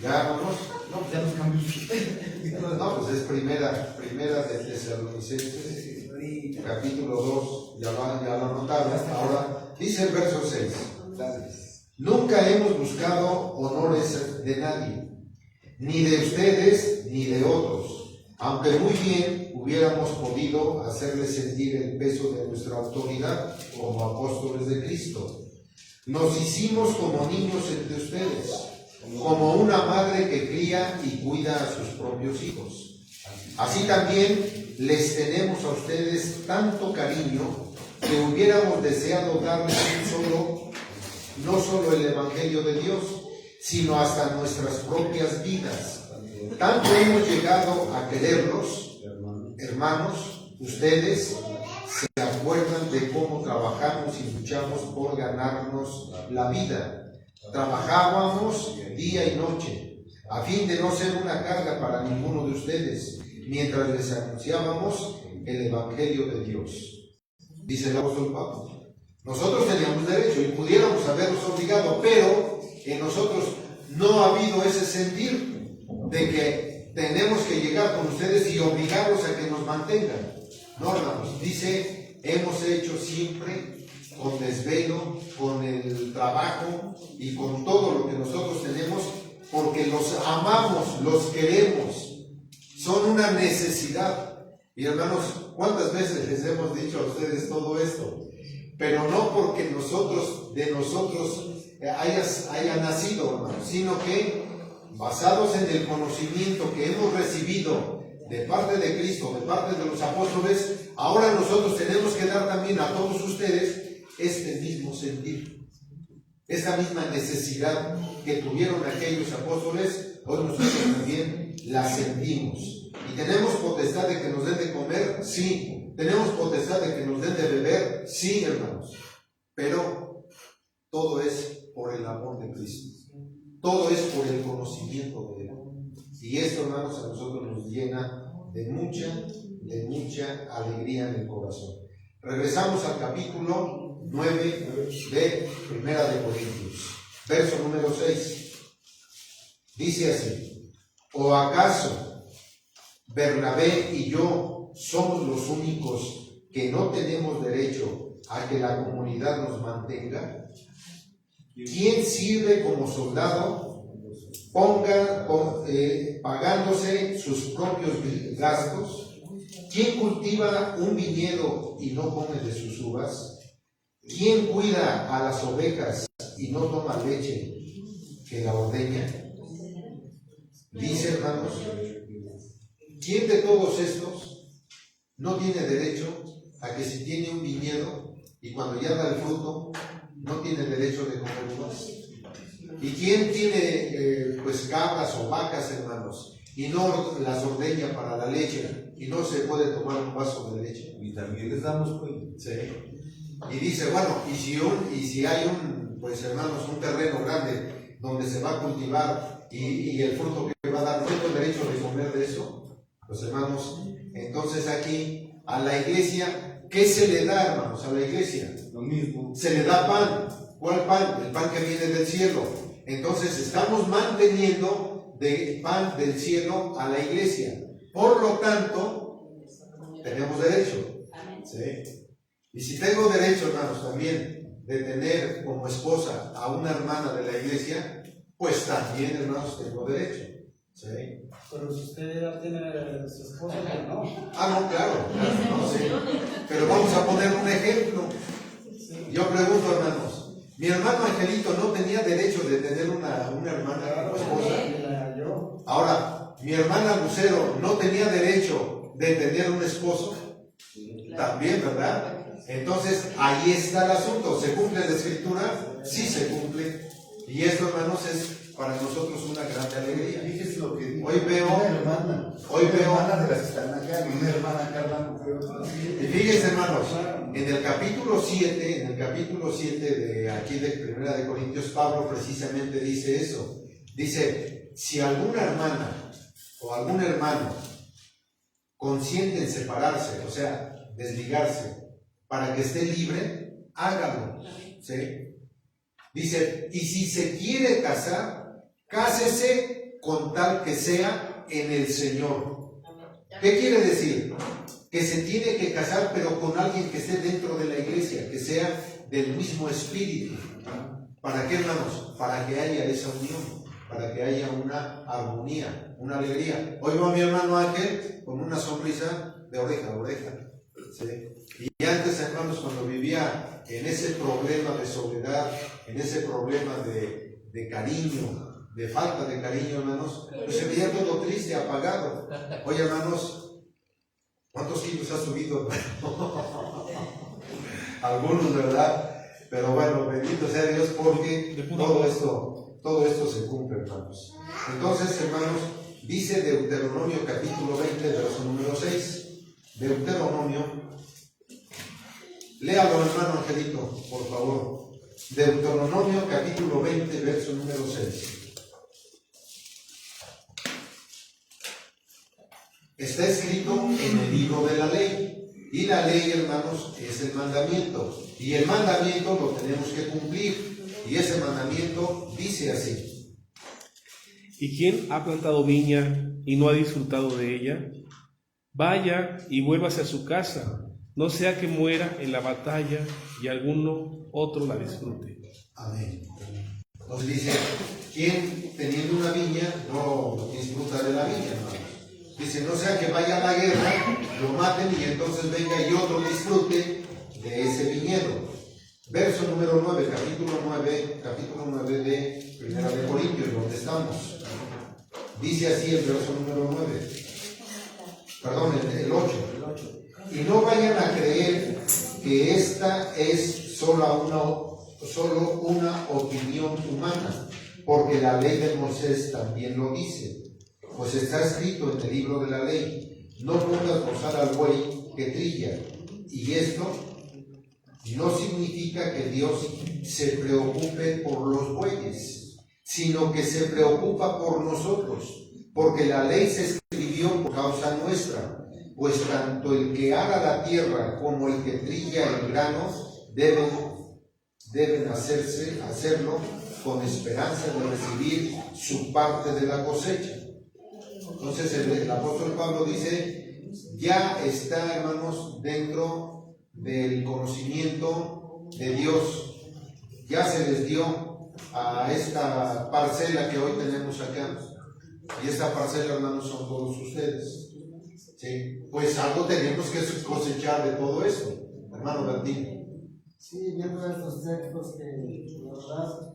Ya, hermanos. No, pues ya nos cambiamos. No, pues es primera de Tesalonicenses, capítulo 2. Ya lo anotaron. Ahora dice el verso 6. Nunca hemos buscado honores de nadie, ni de ustedes ni de otros, aunque muy bien hubiéramos podido hacerles sentir el peso de nuestra autoridad como apóstoles de Cristo. Nos hicimos como niños entre ustedes, como una madre que cría y cuida a sus propios hijos. Así también les tenemos a ustedes tanto cariño que hubiéramos deseado darles no solo el Evangelio de Dios, sino hasta nuestras propias vidas. Tanto hemos llegado a quererlos, hermanos, ustedes se acuerdan de cómo trabajamos y luchamos por ganarnos la vida. Trabajábamos día y noche, a fin de no ser una carga para ninguno de ustedes, mientras les anunciábamos el Evangelio de Dios. Dice el apóstol Pablo. Nosotros teníamos derecho y pudiéramos habernos obligado, pero en nosotros no ha habido ese sentir de que tenemos que llegar con ustedes y obligarlos a que nos mantengan. No, hermanos, dice, hemos hecho siempre con desvelo, con el trabajo y con todo lo que nosotros tenemos, porque los amamos, los queremos, son una necesidad. Y hermanos, ¿cuántas veces les hemos dicho a ustedes todo esto? Pero no porque de nosotros haya nacido, hermanos, sino que basados en el conocimiento que hemos recibido de parte de Cristo, de parte de los apóstoles, ahora nosotros tenemos que dar también a todos ustedes este mismo sentir, esa misma necesidad que tuvieron aquellos apóstoles, hoy nosotros también la sentimos. ¿Y tenemos potestad de que nos den de comer? Sí. ¿Tenemos potestad de que nos den de beber? Sí, hermanos. Pero todo es por el amor de Cristo. Todo es por el conocimiento de Él. Y esto, hermanos, a nosotros nos llena de mucha alegría en el corazón. Regresamos al capítulo 9 de Primera de Corintios, verso número 6. Dice así: ¿o acaso Bernabé y yo somos los únicos que no tenemos derecho a que la comunidad nos mantenga? ¿Quién sirve como soldado, pagándose sus propios gastos? ¿Quién cultiva un viñedo y no come de sus uvas? ¿Quién cuida a las ovejas y no toma leche que la ordeña? Dice, hermanos, ¿quién de todos estos no tiene derecho a que si tiene un viñedo y cuando ya da el fruto no tiene derecho de comer uvas? ¿Y quién tiene cabras o vacas, hermanos, y no las ordeña para la leche y no se puede tomar un vaso de leche? Y también les damos cuenta. Sí. Y dice, bueno, y si hay hermanos, un terreno grande donde se va a cultivar y el fruto que va a dar, ¿no tengo derecho de comer de eso? Pues, hermanos, entonces aquí a la iglesia, ¿qué se le da, hermanos, a la iglesia? Lo mismo. Se le da pan. ¿Cuál pan? El pan que viene del cielo. Entonces estamos manteniendo de pan del cielo a la iglesia. Por lo tanto, tenemos derecho. ¿Sí? Y si tengo derecho, hermanos, también de tener como esposa a una hermana de la iglesia, pues también, hermanos, tengo derecho. ¿Sí? Pero si usted ya tiene su esposa, ¿no? Ah, no, claro. No, sí. Pero vamos a poner un ejemplo. Yo pregunto, hermanos, mi hermano Angelito no tenía derecho de tener una hermana como esposa. Ahora, mi hermana Lucero no tenía derecho de tener un esposo. También, ¿verdad? Entonces, ahí está el asunto. ¿Se cumple la escritura? Sí se cumple. Y esto, hermanos, es para nosotros una gran alegría. Fíjese lo que digo. Hoy veo una hermana de las que están acá, una hermana acá hablando. Y fíjense, hermanos, en el capítulo 7 de aquí de Primera de Corintios, Pablo precisamente dice eso. Dice, si alguna hermana o algún hermano consiente en separarse, o sea, desligarse, para que esté libre, hágalo. ¿Sí? Dice, y si se quiere casar, cásese con tal que sea en el Señor. ¿Qué quiere decir? Que se tiene que casar, pero con alguien que esté dentro de la iglesia, que sea del mismo espíritu. ¿Para qué, hermanos? Para que haya esa unión, para que haya una armonía, una alegría. Hoy va mi hermano Ángel con una sonrisa de oreja a oreja. ¿Sí? Y antes, hermanos, cuando vivía en ese problema de soledad, en ese problema de cariño, de falta de cariño, hermanos, pues se veía todo triste, apagado. Oye, hermanos, ¿cuántos kilos ha subido? Algunos, ¿verdad? Pero bueno, bendito sea Dios, porque todo esto se cumple, hermanos. Entonces, hermanos, dice Deuteronomio capítulo 20, verso número 6. Deuteronomio, léalo, hermano Angelito, por favor. Deuteronomio capítulo 20, verso número 6. Está escrito en el libro de la ley. Y la ley, hermanos, es el mandamiento. Y el mandamiento lo tenemos que cumplir. Y ese mandamiento dice así: ¿Y quién ha plantado viña y no ha disfrutado de ella? Vaya y vuélvase a su casa, no sea que muera en la batalla y alguno otro la disfrute. Amén. Entonces dice, ¿quién teniendo una viña no disfruta de la viña, hermanos? Dice, no sea que vaya a la guerra, lo maten y entonces venga y otro disfrute de ese viñedo. Verso número 9, capítulo 9 de Primera de Corintios, donde estamos. Dice así el verso número 9. Perdón, el 8. Y no vayan a creer que esta es solo una opinión humana, porque la ley de Moisés también lo dice. Pues está escrito en el libro de la ley, no pongas bozal al buey que trilla. Y esto no significa que Dios se preocupe por los bueyes, sino que se preocupa por nosotros, porque la ley se escribió por causa nuestra, pues tanto el que ara la tierra como el que trilla el grano deben hacerlo con esperanza de recibir su parte de la cosecha. Entonces el apóstol Pablo dice, ya está, hermanos, dentro del conocimiento de Dios, ya se les dio a esta parcela que hoy tenemos acá, y esta parcela, hermanos, son todos ustedes. ¿Sí? Pues algo tenemos que cosechar de todo esto, hermano Bertín. Sí, viendo estos textos que la verdad,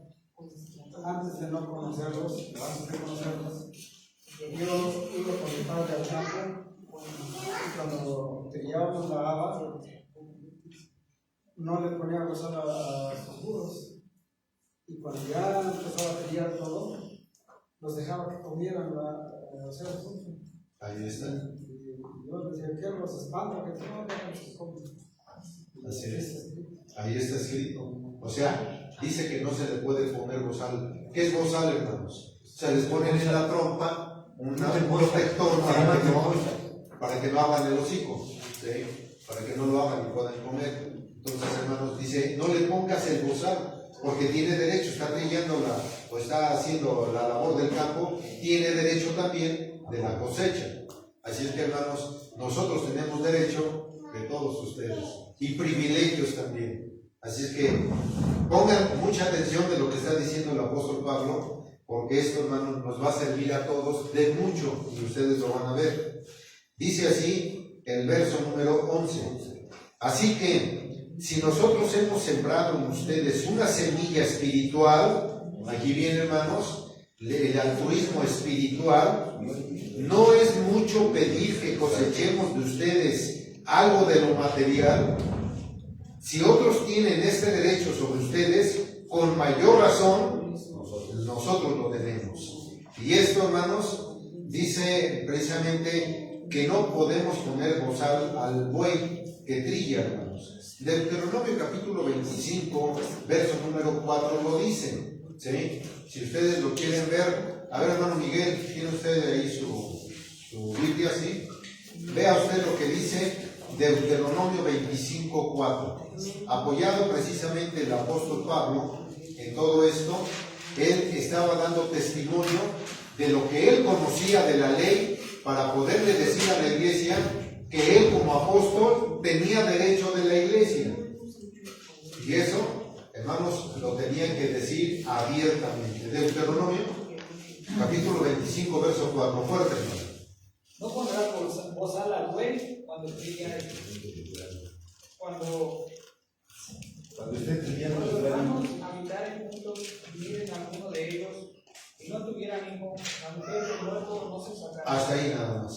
antes de no conocerlos, yo iba con mi padre al campo y cuando criábamos la haba, no le ponía bozal a sus burros. Y cuando ya empezaba a criar todo, los dejaba que comieran o sea, Ahí está. y yo decía que los espanta, que no se comen. Así es. Ahí está escrito. O sea, dice que no se le puede poner bozal. ¿Qué es bozal, hermanos? Se les pone en la trompa un protector para que no hagan el hocico, ¿sí? Para que no lo hagan y puedan comer. Entonces, hermanos, dice, no le pongas el bozal, porque tiene derecho, está trillando o está haciendo la labor del campo, tiene derecho también de la cosecha. Así es que, hermanos, nosotros tenemos derecho de todos ustedes y privilegios también. Así es que pongan mucha atención de lo que está diciendo el apóstol Pablo, porque esto, hermanos, nos va a servir a todos de mucho y ustedes lo van a ver. Dice así el verso número 11. Así que si nosotros hemos sembrado en ustedes una semilla espiritual, aquí viene, hermanos, el altruismo espiritual, no es mucho pedir que cosechemos de ustedes algo de lo material. Si otros tienen este derecho sobre ustedes, con mayor razón, nosotros lo tenemos. Y esto, hermanos, dice precisamente que no podemos poner bozal al buey que trilla, hermanos. Deuteronomio capítulo 25, verso número 4 lo dice, ¿sí? Si ustedes lo quieren ver, a ver, hermano Miguel, ¿tiene usted ahí su Biblia, sí? Vea usted lo que dice Deuteronomio 25, 4. Apoyado precisamente el apóstol Pablo en todo esto, él estaba dando testimonio de lo que él conocía de la ley para poderle decir a la iglesia que él como apóstol tenía derecho de la iglesia. Y eso, hermanos, lo tenían que decir abiertamente. Deuteronomio, capítulo 25, verso 4. Fuerte, hermano. No pondrás bozal al buey cuando trilla cuando esté trillando los el grano. hermanos habitaren juntos, miren a alguno de ellos y no tuvieran hijo, la mujer del muerto no se sacará. Hasta ahí nada más.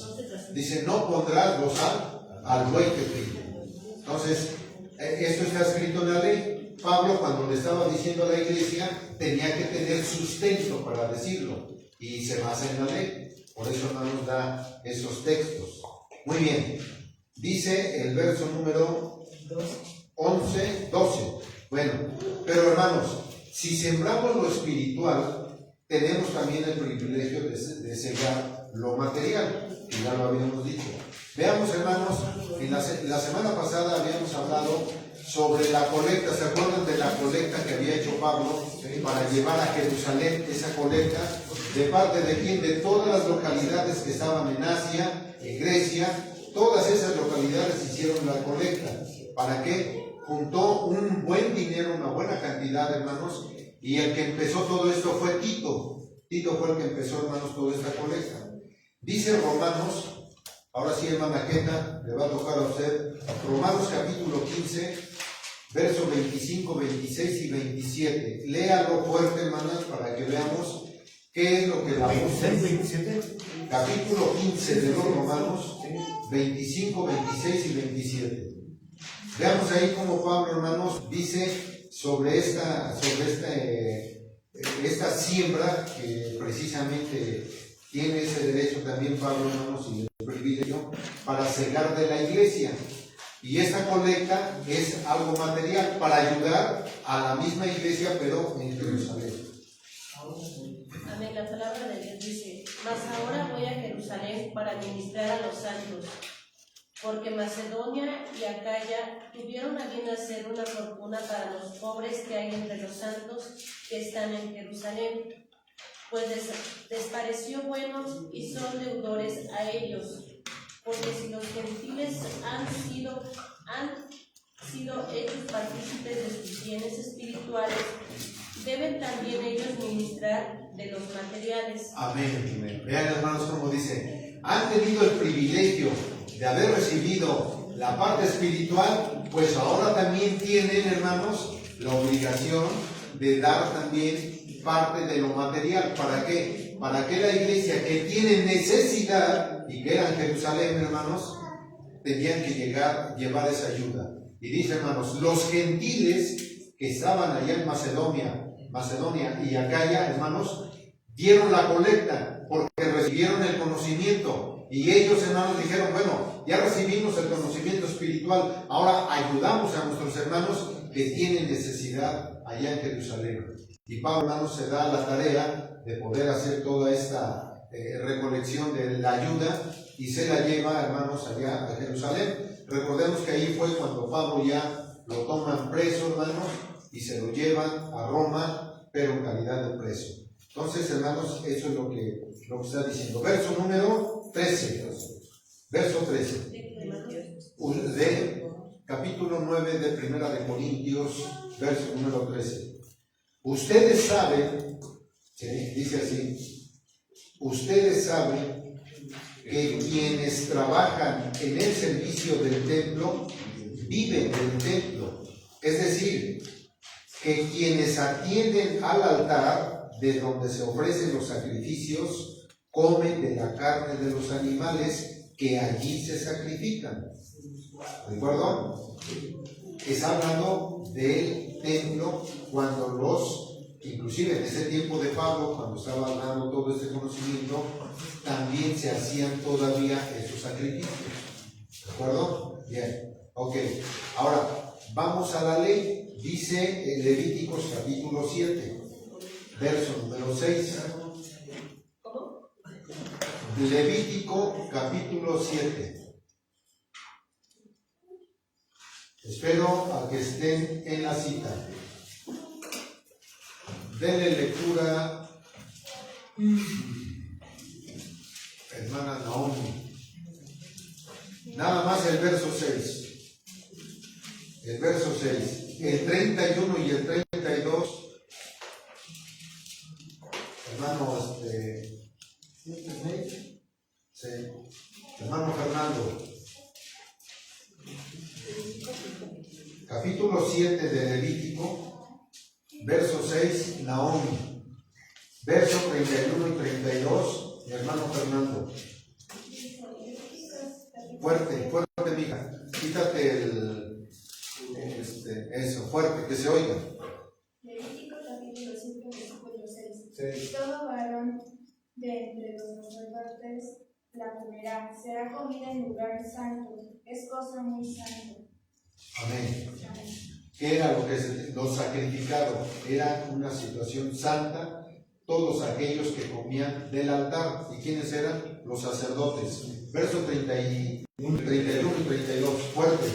Dice, no pondrás bozal al buey que trilla. Entonces, esto está escrito en la ley. Pablo, cuando le estaba diciendo a la iglesia, tenía que tener sustento para decirlo, y se basa en la ley. Por eso, hermanos, da esos textos. Muy bien. Dice el verso número 11, 12. Bueno, pero hermanos, si sembramos lo espiritual, tenemos también el privilegio de sembrar lo material, que ya lo habíamos dicho. Veamos, hermanos, en la semana pasada habíamos hablado sobre la colecta. ¿Se acuerdan de la colecta que había hecho Pablo para llevar a Jerusalén esa colecta? ¿De parte de quién? De todas las localidades que estaban en Asia, en Grecia, todas esas localidades hicieron la colecta. ¿Para qué? Juntó un buen dinero, una buena cantidad, hermanos, y el que empezó todo esto fue Tito. Tito fue el que empezó, hermanos, toda esta colecta. Dice Romanos, ahora sí, hermana Queta, le va a tocar a usted, Romanos capítulo 15, versos 25, 26 y 27. Léalo fuerte, hermanas, para que veamos qué es lo que la 26, 27. Capítulo 15 de los Romanos, 25, 26 y 27. Veamos ahí cómo Pablo, hermanos, dice sobre esta siembra que precisamente tiene ese derecho también Pablo, hermanos, y el privilegio para cegar de la iglesia. Y esta colecta es algo material para ayudar a la misma iglesia, pero en Jerusalén. Amén. La palabra de Dios dice: mas ahora voy a Jerusalén para ministrar a los santos, porque Macedonia y Acaya tuvieron a bien hacer una fortuna para los pobres que hay entre los santos que están en Jerusalén, pues les pareció bueno y son deudores a ellos, porque si los gentiles han sido hechos partícipes de sus bienes espirituales, deben también ellos ministrar de los materiales. Amén. Vean, hermanos, cómo dice: han tenido el privilegio de haber recibido la parte espiritual, pues ahora también tienen, hermanos, la obligación de dar también parte de lo material. ¿Para qué? Para que la iglesia que tiene necesidad, y que era en Jerusalén, hermanos, tenían que llevar esa ayuda. Y dice, hermanos, los gentiles que estaban allá en Macedonia y Acaya, hermanos, dieron la colecta porque recibieron el conocimiento. Y ellos, hermanos, dijeron, bueno, ya recibimos el conocimiento espiritual, ahora ayudamos a nuestros hermanos que tienen necesidad allá en Jerusalén. Y Pablo, hermanos, se da la tarea de poder hacer toda esta recolección de la ayuda y se la lleva, hermanos, allá a Jerusalén. Recordemos que ahí fue cuando Pablo ya lo toman preso, hermanos, y se lo llevan a Roma, pero en calidad de preso. Entonces, hermanos, eso es lo que está diciendo. Verso número 13. Verso 13. De capítulo 9 de Primera de Corintios, verso número 13. Ustedes saben, dice así, ustedes saben que quienes trabajan en el servicio del templo viven del templo. Es decir, que quienes atienden al altar de donde se ofrecen los sacrificios comen de la carne de los animales que allí se sacrifican. ¿De acuerdo? Está hablando del templo cuando inclusive en ese tiempo de Pablo, cuando estaba dando todo este conocimiento, también se hacían todavía esos sacrificios. ¿De acuerdo? Bien. Ok. Ahora, vamos a la ley. Dice en Levíticos capítulo 7, verso número 6. ¿Cómo? Levítico capítulo 7. Espero a que estén en la cita. Denle lectura, hermana Naomi. Nada más el verso 6. El verso 6. El 31 y el 32. Hermano, sí. Hermano Fernando. Capítulo 7 de Levítico, verso 6, Naomi. Verso 31 y 32, mi hermano Fernando. Fuerte, mija. Quítate eso, fuerte, que se oiga. Levítico capítulo 5, versículo 6. Todo varón de entre los sacerdotes la comerá, será comida en lugar santo, es cosa muy santa. Amén. ¿Qué era lo sacrificado? Era una situación santa, todos aquellos que comían del altar. ¿Y quiénes eran? Los sacerdotes. Verso 31 y 32, fuerte.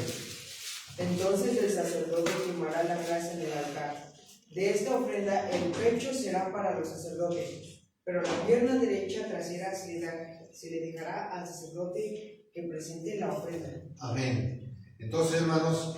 Entonces el sacerdote quemará la grasa en el altar. De esta ofrenda el pecho será para los sacerdotes, pero la pierna derecha trasera se le dejará al sacerdote que presente la ofrenda. Amén. Entonces, hermanos,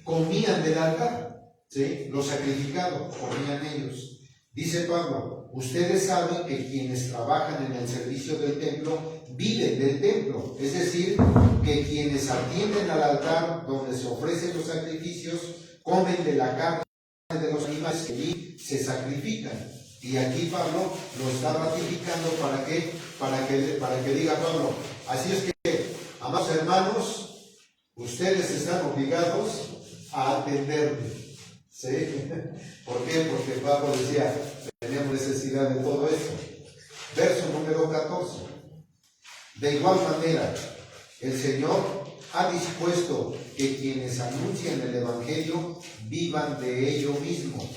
comían del altar, ¿sí? Lo sacrificado, comían ellos. Dice Pablo, ustedes saben que quienes trabajan en el servicio del templo viven del templo, es decir, que quienes atienden al altar donde se ofrecen los sacrificios comen de la carne de los animales que allí se sacrifican. Y aquí Pablo lo está ratificando para que diga Pablo, así es que, amados hermanos, ustedes están obligados a atenderme. ¿Sí? ¿Por qué? Porque Pablo decía, tenemos necesidad de todo esto. Verso número 14. De igual manera, el Señor ha dispuesto que quienes anuncian el Evangelio vivan de ello mismo.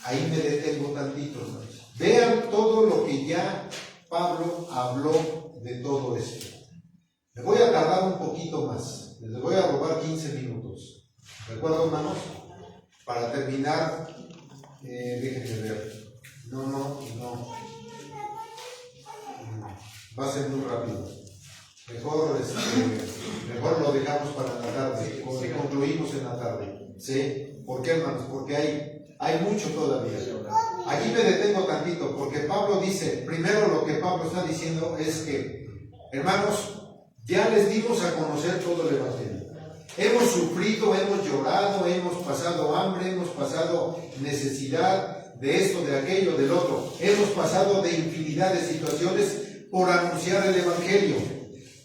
Ahí me detengo tantito, hermanos. Vean todo lo que ya Pablo habló de todo esto. Me voy a tardar un poquito más. Les voy a robar 15 minutos. ¿De acuerdo, hermanos? Para terminar, déjenme ver. No. Va a ser muy rápido. Mejor lo dejamos para la tarde. Concluimos en la tarde. ¿Sí? ¿Por qué, hermanos? Porque hay mucho todavía. Aquí me detengo tantito, porque Pablo dice, primero lo que Pablo está diciendo es que, hermanos, ya les dimos a conocer todo el Evangelio. Hemos sufrido, hemos llorado, hemos pasado hambre, hemos pasado necesidad de esto, de aquello, del otro. Hemos pasado de infinidad de situaciones por anunciar el Evangelio,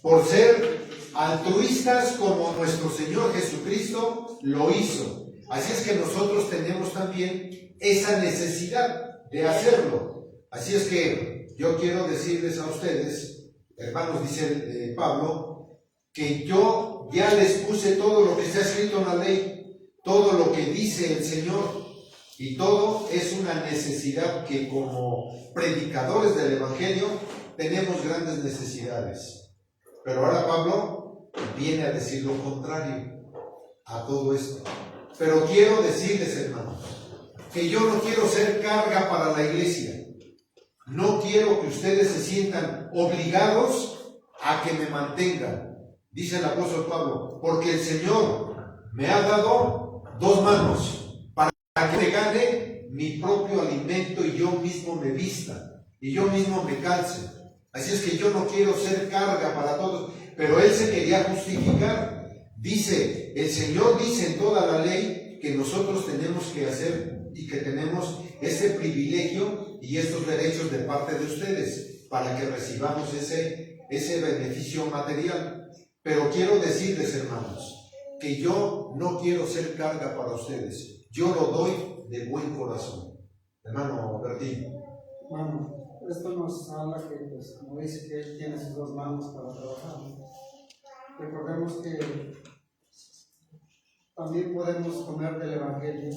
por ser altruistas como nuestro Señor Jesucristo lo hizo. Así es que nosotros tenemos también esa necesidad de hacerlo. Así es que yo quiero decirles a ustedes, hermanos, dice Pablo, que yo ya les puse todo lo que está escrito en la ley, todo lo que dice el Señor, y todo es una necesidad que como predicadores del Evangelio tenemos grandes necesidades. Pero ahora Pablo viene a decir lo contrario a todo esto. Pero quiero decirles, hermanos, que yo no quiero ser carga para la iglesia. No quiero que ustedes se sientan obligados a que me mantengan. Dice el apóstol Pablo, porque el Señor me ha dado dos manos para que me gane mi propio alimento y yo mismo me vista y yo mismo me calce. Así es que yo no quiero ser carga para todos. Pero él se quería justificar. Dice, el Señor dice en toda la ley que nosotros tenemos que hacer y que tenemos ese privilegio y estos derechos de parte de ustedes para que recibamos ese beneficio material. Pero quiero decirles, hermanos, que yo no quiero ser carga para ustedes. Yo lo doy de buen corazón. Hermano Bertín. Bueno, esto nos habla que, pues, como dice que él tiene sus dos manos para trabajar. Recordemos que también podemos comer del Evangelio.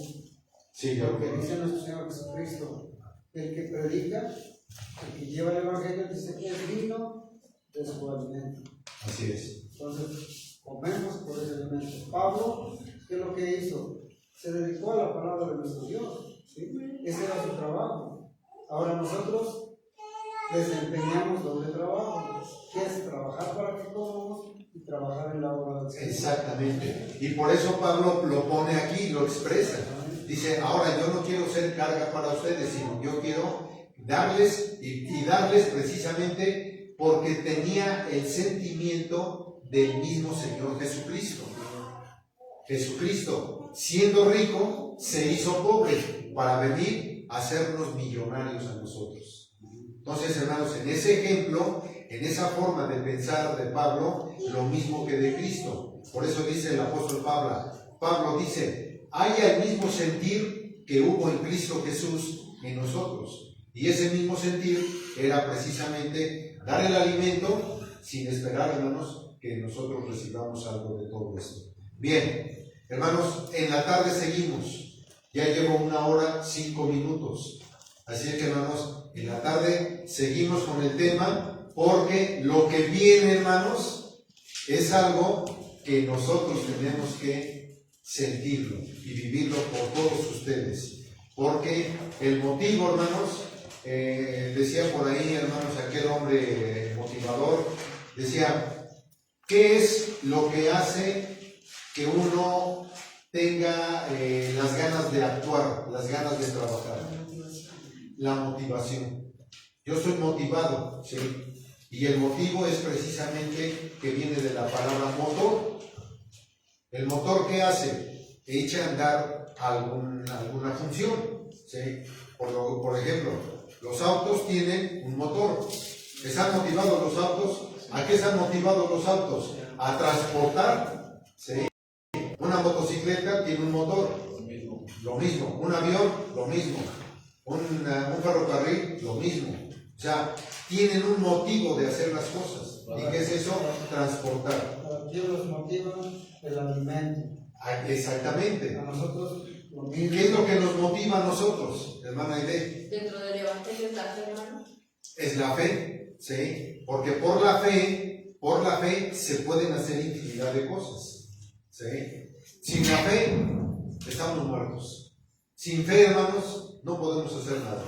Sí, porque dice nuestro Señor Jesucristo, el que predica, el que lleva el Evangelio, dice que es digno de su alimento. Así es. Entonces, comemos por ese alimento. Pablo, ¿qué es lo que hizo? Se dedicó a la palabra de nuestro Dios. ¿Sí? Ese era su trabajo. Ahora nosotros desempeñamos doble trabajo, que es trabajar para que comamos y trabajar en la obra del Señor. Exactamente. Y por eso Pablo lo pone aquí, lo expresa. Dice, ahora yo no quiero ser carga para ustedes, sino yo quiero darles y darles precisamente porque tenía el sentimiento del mismo Señor Jesucristo. Jesucristo, siendo rico, se hizo pobre para venir a hacernos millonarios a nosotros. Entonces, hermanos, en ese ejemplo, en esa forma de pensar de Pablo, lo mismo que de Cristo. Por eso dice el apóstol Pablo dice, haya el mismo sentir que hubo en Cristo Jesús en nosotros. Y ese mismo sentir era precisamente dar el alimento sin esperar, hermanos, que nosotros recibamos algo de todo esto. Bien, hermanos, en la tarde seguimos. Ya llevo 1 hora 5 minutos. Así que, hermanos, en la tarde seguimos con el tema, porque lo que viene, hermanos, es algo que nosotros tenemos que sentirlo y vivirlo por todos ustedes. Porque el motivo, hermanos, decía por ahí, hermanos, aquel hombre motivador, decía, ¿qué es lo que hace que uno tenga las ganas de actuar, las ganas de trabajar? La motivación. Yo soy motivado, ¿sí? Y el motivo es precisamente que viene de la palabra motor. ¿El motor qué hace? Echa a andar alguna función, ¿sí? Por ejemplo, los autos tienen un motor. ¿Están motivados los autos? ¿A qué están motivados los autos? A transportar, ¿sí? Una motocicleta tiene un motor, lo mismo. Un avión, lo mismo. Un ferrocarril, lo mismo. O sea, tienen un motivo de hacer las cosas. ¿Y qué es eso? Transportar. A Dios los motiva el alimento. Exactamente. A nosotros lo mismo. ¿Qué es lo que nos motiva a nosotros, hermana Aide? Dentro del Evangelio es la fe, hermano. Es la fe, ¿sí? Porque por la fe se pueden hacer infinidad de cosas, ¿sí? Sin la fe estamos muertos. Sin fe, hermanos, no podemos hacer nada.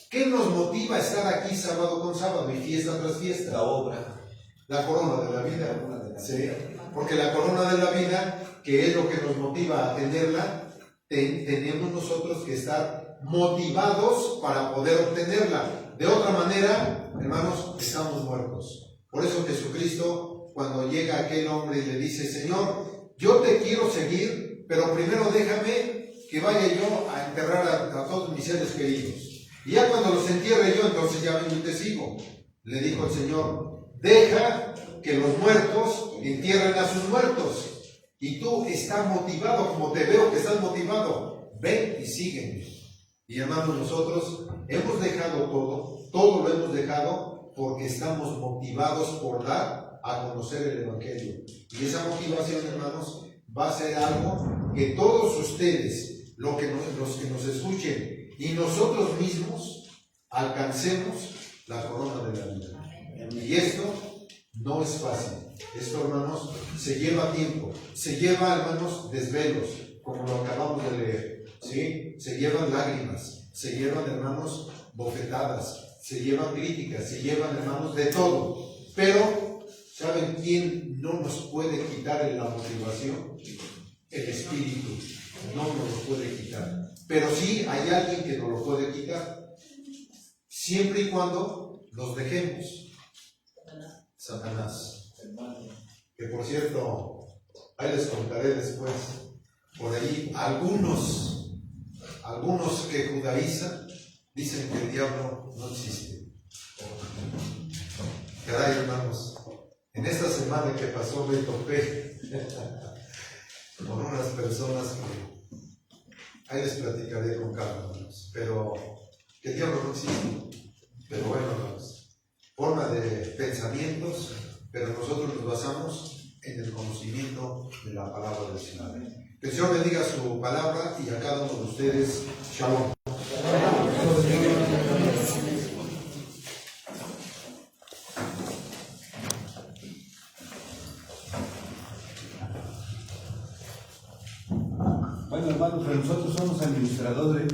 ¿Qué nos motiva a estar aquí sábado con sábado y fiesta tras fiesta? La obra. La corona de la vida, ¿sí? Porque la corona de la vida, que es lo que nos motiva a tenerla, tenemos nosotros que estar motivados para poder obtenerla. De otra manera, hermanos, estamos muertos. Por eso Jesucristo, cuando llega aquel hombre y le dice, Señor, yo te quiero seguir, pero primero déjame que vaya yo a enterrar a todos mis seres queridos. Y ya cuando los entierre yo, entonces ya vengo y te sigo. Le dijo el Señor, deja que los muertos entierren a sus muertos. Y tú estás motivado, como te veo que estás motivado. Ven y sígueme. Y hermanos, nosotros hemos dejado todo lo hemos dejado porque estamos motivados por dar a conocer el Evangelio. Y esa motivación, hermanos, va a ser algo que todos ustedes, los que nos escuchen, y nosotros mismos alcancemos la corona de la vida. Y esto no es fácil. Esto, hermanos, se lleva tiempo, se lleva, hermanos, desvelos, como lo acabamos de leer, ¿sí? Se llevan lágrimas, se llevan, hermanos, bofetadas, se llevan críticas, se llevan, hermanos, de todo. Pero, ¿saben quién no nos puede quitar la motivación? El Espíritu no nos lo puede quitar. Pero sí hay alguien que nos lo puede quitar, siempre y cuando nos dejemos. Satanás. Que por cierto, ahí les contaré después, por ahí algunos que judaizan dicen que el diablo no existe. Caray, hermanos, en esta semana que pasó me topé con unas personas que ahí les platicaré con calma, hermanos, pero que el diablo no existe. Pero bueno, hermanos, forma de pensamientos, pero nosotros nos basamos en el conocimiento de la palabra del Señor. Que el Señor bendiga su palabra y a cada uno de ustedes, shalom. Bueno, hermanos, pero nosotros somos administradores